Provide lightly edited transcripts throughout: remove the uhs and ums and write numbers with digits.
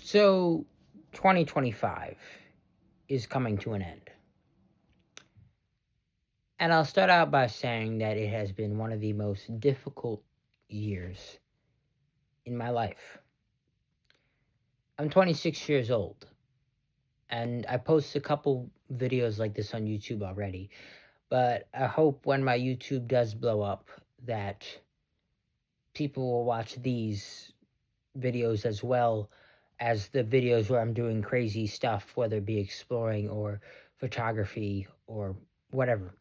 So, 2025 is coming to an end. And I'll start out by saying that it has been one of the most difficult years in my life. I'm 26 years old, and I post a couple videos like this on YouTube already. But I hope when my YouTube does blow up that people will watch these videos as well as the videos where I'm doing crazy stuff, whether it be exploring or photography or whatever.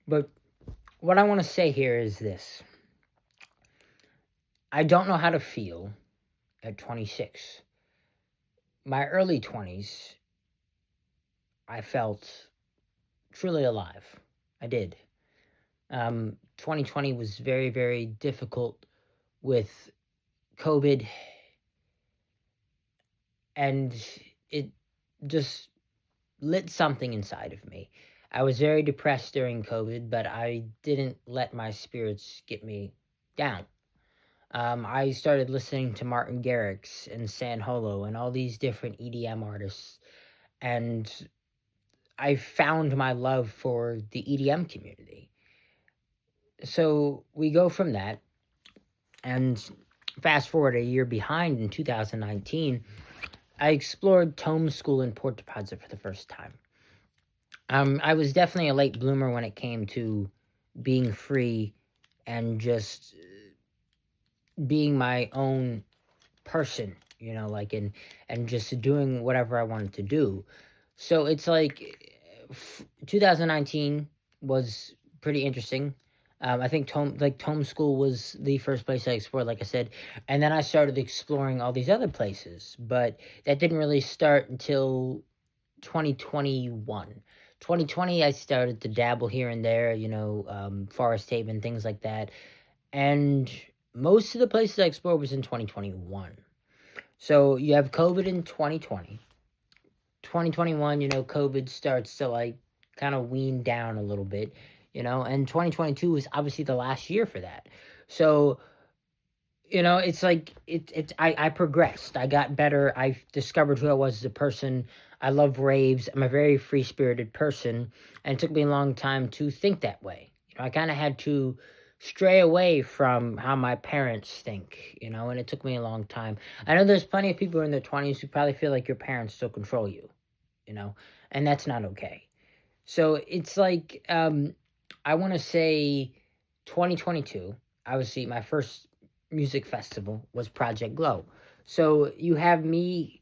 But what I want to say here is this: I don't know how to feel at 26. My early 20s, I felt truly alive. I did. 2020 was very, very difficult with COVID, and it just lit something inside of me. I was very depressed during COVID, but I didn't let my spirits get me down. I started listening to Martin Garrix and San Holo and all these different EDM artists, and I found my love for the EDM community. So we go from that, and fast forward a year behind in 2019, I explored Tome School in Port Deposit for the first time. I was definitely a late bloomer when it came to being free and just being my own person, and just doing whatever I wanted to do. So it's like 2019 was pretty interesting. I think Tome School was the first place I explored, like I said, and then I started exploring all these other places, but that didn't really start until 2021. 2020, I started to dabble here and there, Forest Haven, things like that, and most of the places I explored was in 2021. So you have COVID in 2020. 2021, COVID starts to kind of wean down a little bit, and 2022 is obviously the last year for that. So, it's like I progressed. I got better. I discovered who I was as a person. I love raves. I'm a very free-spirited person, and it took me a long time to think that way. I kind of had to stray away from how my parents think, and it took me a long time. I know there's plenty of people in their 20s who probably feel like your parents still control you, and that's not okay. So it's like, I want to say 2022, obviously my first music festival was Project Glow. So you have me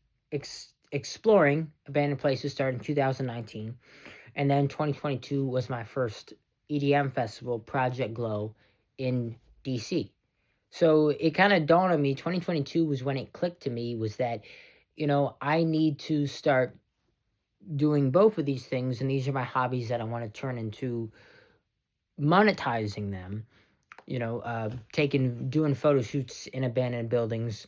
exploring abandoned places starting 2019, and then 2022 was my first EDM festival, Project Glow, in DC. So it kind of dawned on me, 2022 was when it clicked to me, was that, I need to start doing both of these things, and these are my hobbies that I want to turn into monetizing them, doing photo shoots in abandoned buildings,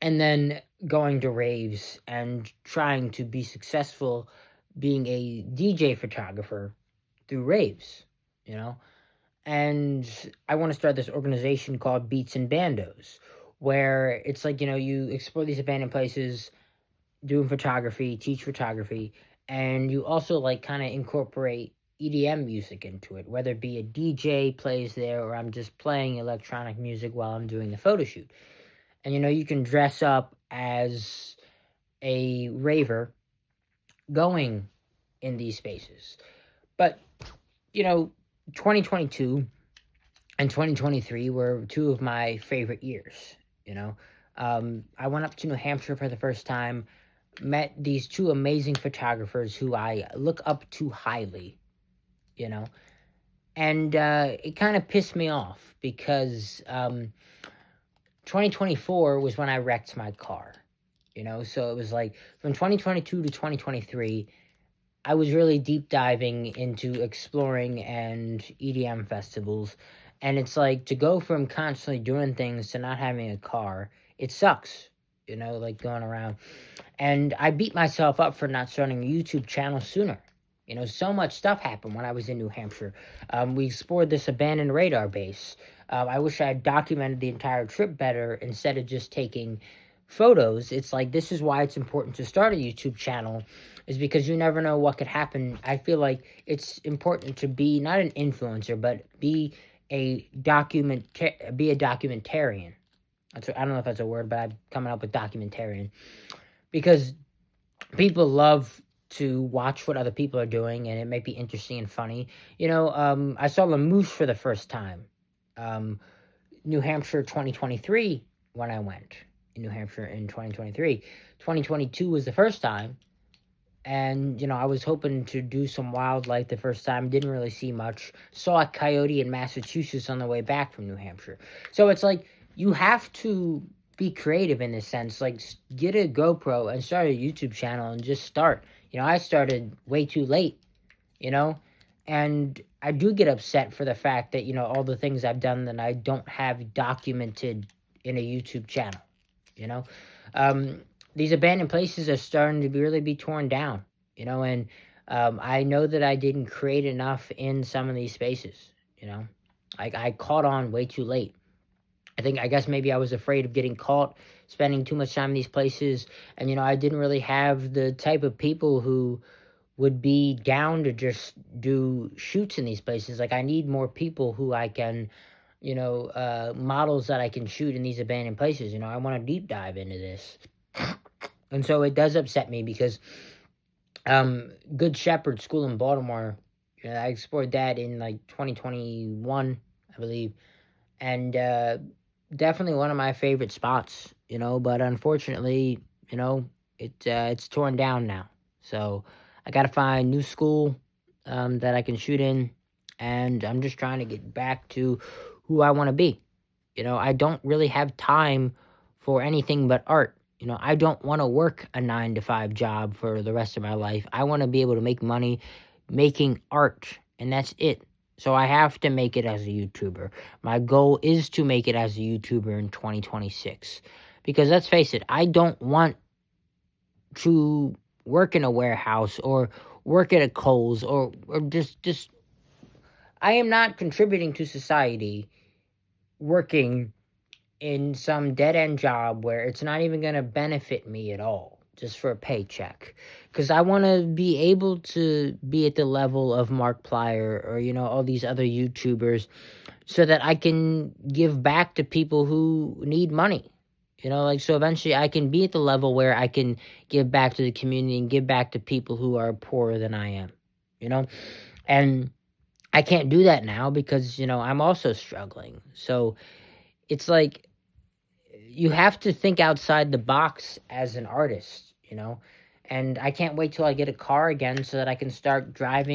and then going to raves and trying to be successful being a DJ photographer through raves, and I want to start this organization called Beats and Bandos, where it's like, you explore these abandoned places, doing photography, teach photography, and you also kind of incorporate EDM music into it, whether it be a DJ plays there or I'm just playing electronic music while I'm doing the photo shoot. And you can dress up as a raver going in these spaces. But 2022 and 2023 were two of my favorite years. I went up to New Hampshire for the first time, met these two amazing photographers who I look up to highly, and it kind of pissed me off because 2024 was when I wrecked my car, so it was like from 2022 to 2023, I was really deep diving into exploring and EDM festivals, and it's like to go from constantly doing things to not having a car, it sucks, going around. And I beat myself up for not starting a YouTube channel sooner. So much stuff happened when I was in New Hampshire. We explored this abandoned radar base. I wish I had documented the entire trip better instead of just taking photos, it's like, this is why it's important to start a YouTube channel, is because you never know what could happen. I feel like it's important to be not an influencer, but be a documentarian. I don't know if that's a word, but I'm coming up with documentarian, because people love to watch what other people are doing, and it may be interesting and funny. I saw the moose for the first time, New Hampshire 2023, when I went in New Hampshire in 2023. 2022 was the first time, and I was hoping to do some wildlife the first time. Didn't really see much. Saw a coyote in Massachusetts on the way back from New Hampshire. So it's like, you have to be creative in this sense. Like, get a GoPro and start a YouTube channel and just start. I started way too late, and I do get upset for the fact that, all the things I've done that I don't have documented in a YouTube channel, These abandoned places are starting to really be torn down, and I know that I didn't create enough in some of these spaces, I caught on way too late. I guess maybe I was afraid of getting caught spending too much time in these places. And, I didn't really have the type of people who would be down to just do shoots in these places. Like, I need more people who I can, models that I can shoot in these abandoned places. I want to deep dive into this. And so it does upset me because Good Shepherd School in Baltimore, I explored that in like 2021, I believe. And definitely one of my favorite spots, but unfortunately, it's torn down now. So I got to find new school that I can shoot in, and I'm just trying to get back to who I want to be. I don't really have time for anything but art. I don't want to work a 9-to-5 job for the rest of my life. I want to be able to make money making art, and that's it. So I have to make it as a YouTuber. My goal is to make it as a YouTuber in 2026. Because let's face it, I don't want to work in a warehouse or work at a Kohl's or just I am not contributing to society working in some dead-end job where it's not even going to benefit me at all, just for a paycheck. Because I want to be able to be at the level of Markiplier or, all these other YouTubers, so that I can give back to people who need money. So eventually I can be at the level where I can give back to the community and give back to people who are poorer than I am, And I can't do that now because, I'm also struggling. So it's like, you have to think outside the box as an artist, and I can't wait till I get a car again so that I can start driving